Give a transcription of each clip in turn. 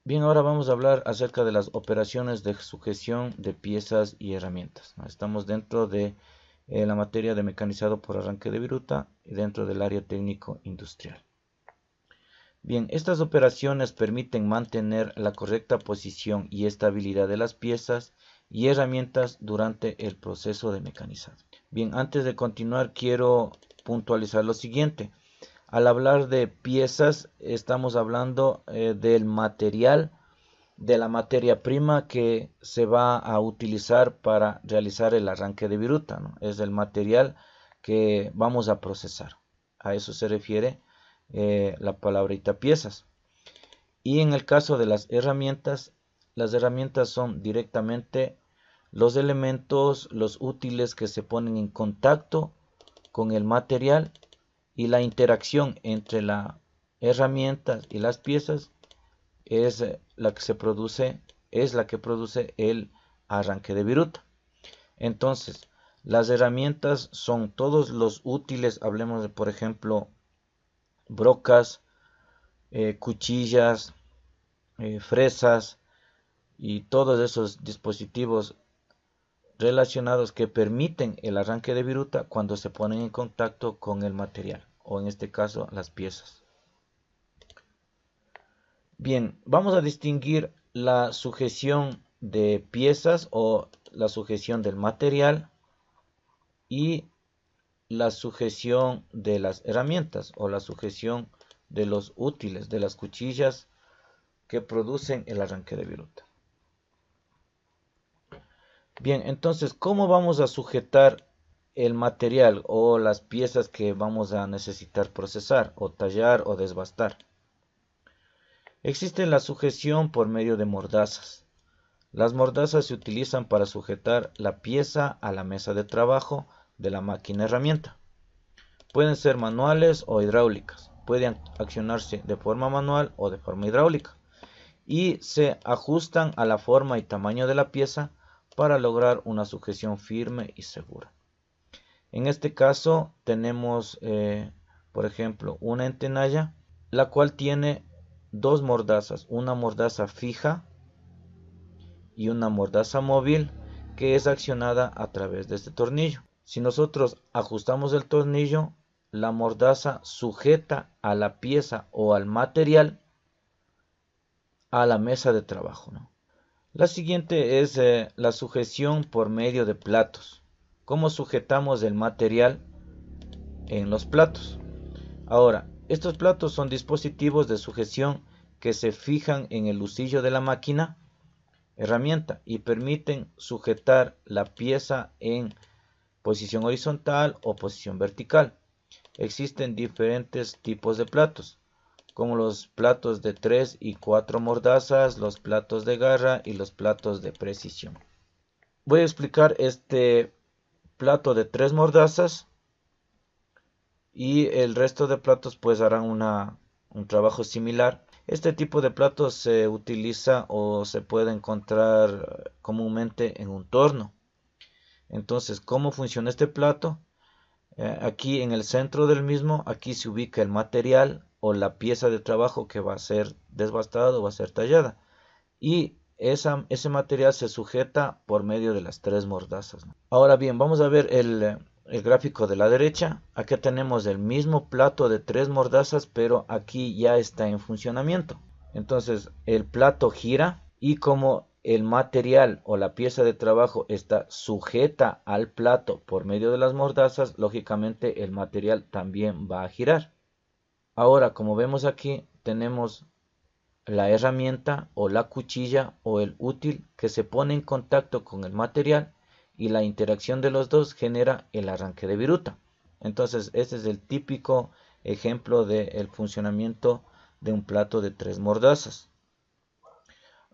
Bien, ahora vamos a hablar acerca de las operaciones de sujeción de piezas y herramientas, ¿no? Estamos dentro de la materia de mecanizado por arranque de viruta y dentro del área técnico industrial. Bien, estas operaciones permiten mantener la correcta posición y estabilidad de las piezas y herramientas durante el proceso de mecanizado. Bien, antes de continuar quiero puntualizar lo siguiente. Al hablar de piezas estamos hablando del material, de la materia prima que se va a utilizar para realizar el arranque de viruta, ¿no? Es el material que vamos a procesar. A eso se refiere la palabrita piezas. Y en el caso de las herramientas son directamente los elementos, los útiles que se ponen en contacto con el material, y la interacción entre la herramienta y las piezas es la que se produce, es la que produce el arranque de viruta. Entonces, las herramientas son todos los útiles, hablemos de, por ejemplo, brocas, cuchillas, fresas y todos esos dispositivos relacionados que permiten el arranque de viruta cuando se ponen en contacto con el material, o en este caso las piezas. Bien, vamos a distinguir la sujeción de piezas o la sujeción del material y la sujeción de las herramientas o la sujeción de los útiles, de las cuchillas que producen el arranque de viruta. Bien, entonces, ¿cómo vamos a sujetar el material o las piezas que vamos a necesitar procesar o tallar o desbastar? Existe la sujeción por medio de mordazas. Las mordazas se utilizan para sujetar la pieza a la mesa de trabajo de la máquina herramienta. Pueden ser manuales o hidráulicas. Pueden accionarse de forma manual o de forma hidráulica. Y se ajustan a la forma y tamaño de la pieza para lograr una sujeción firme y segura. En este caso tenemos, por ejemplo, una entenalla, la cual tiene dos mordazas, una mordaza fija y una mordaza móvil que es accionada a través de este tornillo. Si nosotros ajustamos el tornillo, la mordaza sujeta a la pieza o al material a la mesa de trabajo, ¿no? La siguiente es la sujeción por medio de platos. ¿Cómo sujetamos el material en los platos? Ahora, estos platos son dispositivos de sujeción que se fijan en el husillo de la máquina herramienta y permiten sujetar la pieza en posición horizontal o posición vertical. Existen diferentes tipos de platos, como los platos de 3 y 4 mordazas, los platos de garra y los platos de precisión. Voy a explicar este plato de 3 mordazas y el resto de platos pues harán un trabajo similar. Este tipo de platos se utiliza o se puede encontrar comúnmente en un torno. Entonces, ¿cómo funciona este plato? Aquí en el centro del mismo, aquí se ubica el material o la pieza de trabajo que va a ser desbastada o va a ser tallada. Y ese material se sujeta por medio de las 3 mordazas, ¿no? Ahora bien, vamos a ver el gráfico de la derecha. Aquí tenemos el mismo plato de 3 mordazas, pero aquí ya está en funcionamiento. Entonces el plato gira y como el material o la pieza de trabajo está sujeta al plato por medio de las mordazas, lógicamente el material también va a girar. Ahora, como vemos aquí, tenemos la herramienta o la cuchilla o el útil que se pone en contacto con el material y la interacción de los dos genera el arranque de viruta. Entonces este es el típico ejemplo del funcionamiento de un plato de 3 mordazas.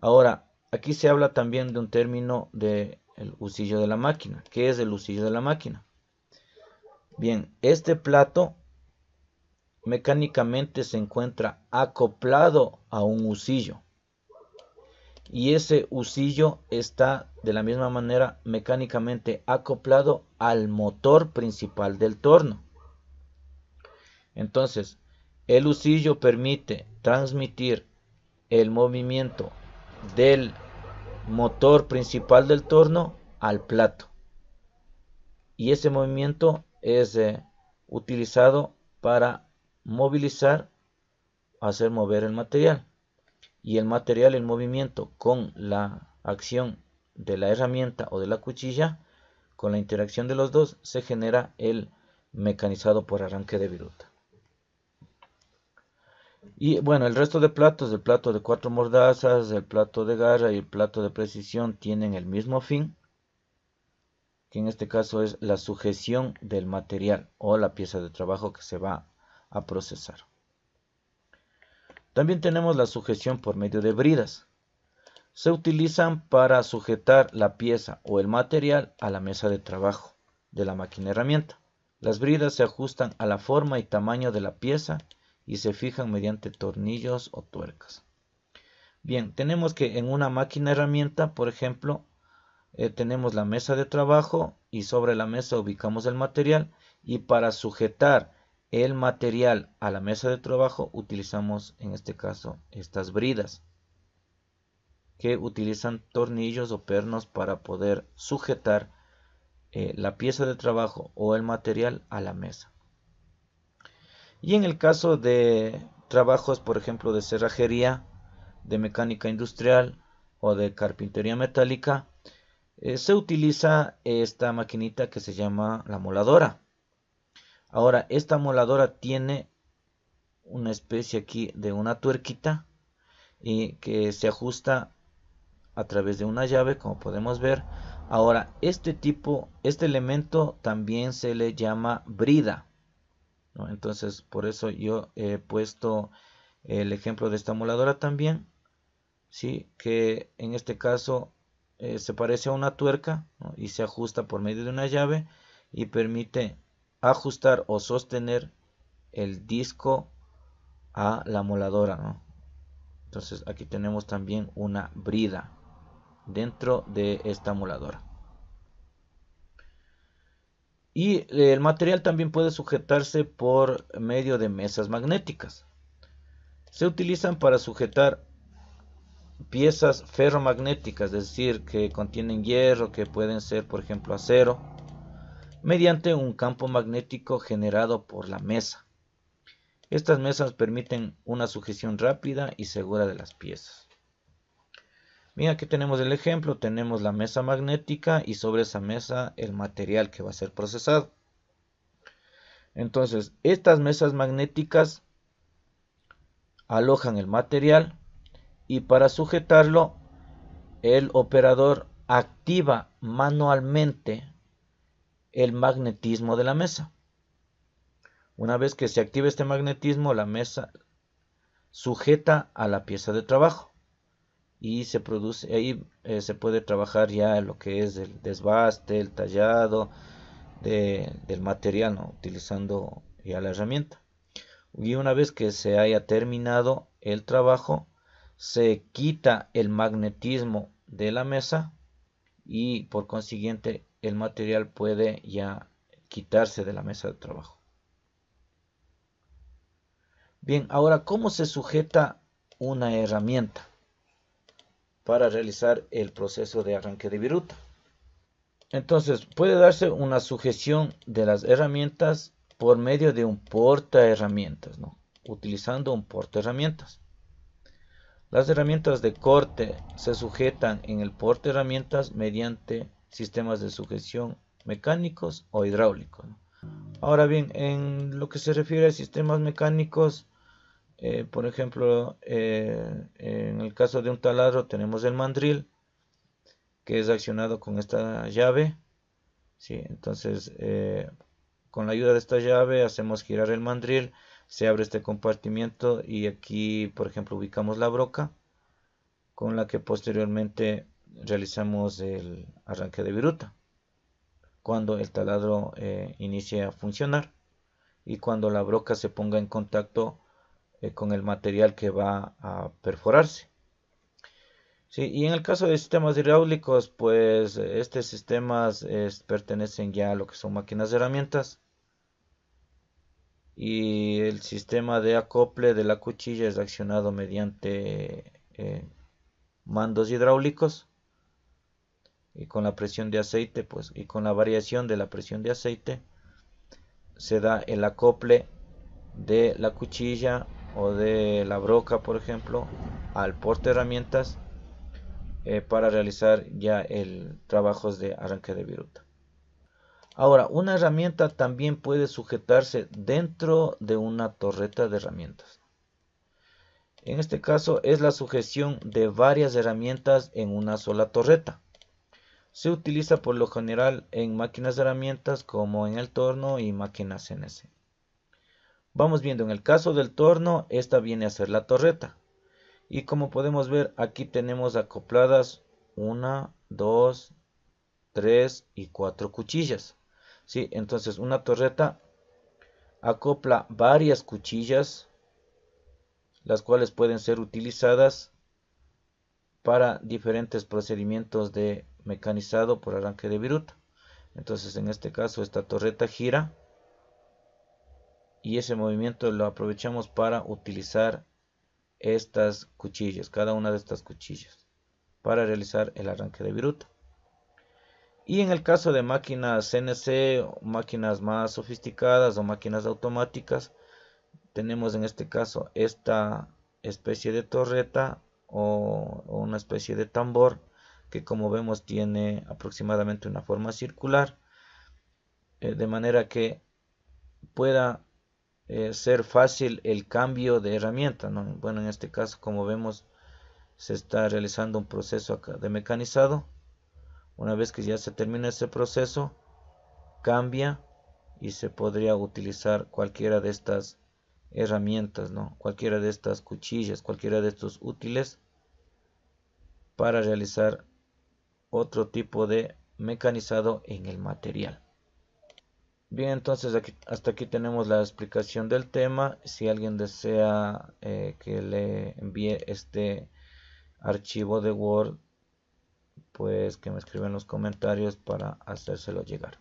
Ahora, aquí se habla también de un término del husillo de la máquina. ¿Qué es el husillo de la máquina? Bien, este plato mecánicamente se encuentra acoplado a un husillo. Y ese husillo está de la misma manera mecánicamente acoplado al motor principal del torno. Entonces, el husillo permite transmitir el movimiento del motor principal del torno al plato. Y ese movimiento es utilizado para movilizar, hacer mover el material. Y el material en movimiento con la acción de la herramienta o de la cuchilla, con la interacción de los dos, se genera el mecanizado por arranque de viruta. Y bueno, el resto de platos, el plato de 4 mordazas, el plato de garra y el plato de precisión tienen el mismo fin, que en este caso es la sujeción del material o la pieza de trabajo que se va a procesar. También tenemos la sujeción por medio de bridas. Se utilizan para sujetar la pieza o el material a la mesa de trabajo de la máquina herramienta. Las bridas se ajustan a la forma y tamaño de la pieza y se fijan mediante tornillos o tuercas. Bien, tenemos que en una máquina herramienta, por ejemplo, tenemos la mesa de trabajo y sobre la mesa ubicamos el material, y para sujetar el material a la mesa de trabajo utilizamos en este caso estas bridas, que utilizan tornillos o pernos para poder sujetar la pieza de trabajo o el material a la mesa. Y en el caso de trabajos, por ejemplo, de cerrajería, de mecánica industrial o de carpintería metálica, se utiliza esta maquinita que se llama la moladora. Ahora, esta moladora tiene una especie aquí de una tuerquita y que se ajusta a través de una llave, como podemos ver. Ahora, este elemento también se le llama brida, ¿no? Entonces, por eso yo he puesto el ejemplo de esta moladora también, ¿sí? Que en este caso se parece a una tuerca, ¿no? Y se ajusta por medio de una llave y permite ajustar o sostener el disco a la moladora, ¿no? Entonces aquí tenemos también una brida dentro de esta moladora. Y el material también puede sujetarse por medio de mesas magnéticas. Se utilizan para sujetar piezas ferromagnéticas, es decir, que contienen hierro, que pueden ser por ejemplo acero, mediante un campo magnético generado por la mesa. Estas mesas permiten una sujeción rápida y segura de las piezas. Bien, aquí tenemos el ejemplo, tenemos la mesa magnética y sobre esa mesa el material que va a ser procesado. Entonces, estas mesas magnéticas alojan el material y para sujetarlo el operador activa manualmente el magnetismo de la mesa. Una vez que se activa este magnetismo, la mesa sujeta a la pieza de trabajo y se produce ahí se puede trabajar ya lo que es el desbaste, el tallado del material, ¿no? Utilizando ya la herramienta. Y una vez que se haya terminado el trabajo, se quita el magnetismo de la mesa y por consiguiente el material puede ya quitarse de la mesa de trabajo. Bien, ahora, ¿cómo se sujeta una herramienta para realizar el proceso de arranque de viruta? Entonces, puede darse una sujeción de las herramientas por medio de un portaherramientas, ¿no? Utilizando un portaherramientas. Las herramientas de corte se sujetan en el portaherramientas mediante sistemas de sujeción mecánicos o hidráulicos, ¿no? Ahora bien, en lo que se refiere a sistemas mecánicos, por ejemplo, en el caso de un taladro tenemos el mandril, que es accionado con esta llave, ¿sí? Entonces, con la ayuda de esta llave hacemos girar el mandril, se abre este compartimiento y aquí, por ejemplo, ubicamos la broca, con la que posteriormente realizamos el arranque de viruta, cuando el taladro inicie a funcionar y cuando la broca se ponga en contacto con el material que va a perforarse. Sí, y en el caso de sistemas hidráulicos, pues estos sistemas pertenecen ya a lo que son máquinas de herramientas, y el sistema de acople de la cuchilla es accionado mediante mandos hidráulicos, y con la presión de aceite, pues, y con la variación de la presión de aceite se da el acople de la cuchilla o de la broca, por ejemplo, al porte herramientas para realizar ya el trabajos de arranque de viruta. Ahora, una herramienta también puede sujetarse dentro de una torreta de herramientas. En este caso es la sujeción de varias herramientas en una sola torreta. Se utiliza por lo general en máquinas de herramientas como en el torno y máquinas CNC. Vamos viendo, en el caso del torno, esta viene a ser la torreta. Y como podemos ver, aquí tenemos acopladas 1, 2, 3 y 4 cuchillas. ¿Sí? Entonces una torreta acopla varias cuchillas, las cuales pueden ser utilizadas para diferentes procedimientos de mecanizado por arranque de viruta. Entonces en este caso esta torreta gira y ese movimiento lo aprovechamos para utilizar estas cuchillas, cada una de estas cuchillas, para realizar el arranque de viruta. Y en el caso de máquinas CNC, máquinas más sofisticadas o máquinas automáticas, tenemos en este caso esta especie de torreta o una especie de tambor que, como vemos, tiene aproximadamente una forma circular, de manera que pueda ser fácil el cambio de herramienta, ¿no? Bueno, en este caso, como vemos, se está realizando un proceso de mecanizado. Una vez que ya se termina ese proceso, cambia y se podría utilizar cualquiera de estas herramientas, ¿no? Cualquiera de estas cuchillas, cualquiera de estos útiles para realizar otro tipo de mecanizado en el material. Bien, entonces hasta aquí tenemos la explicación del tema. Si alguien desea que le envíe este archivo de Word, pues que me escriba en los comentarios para hacérselo llegar.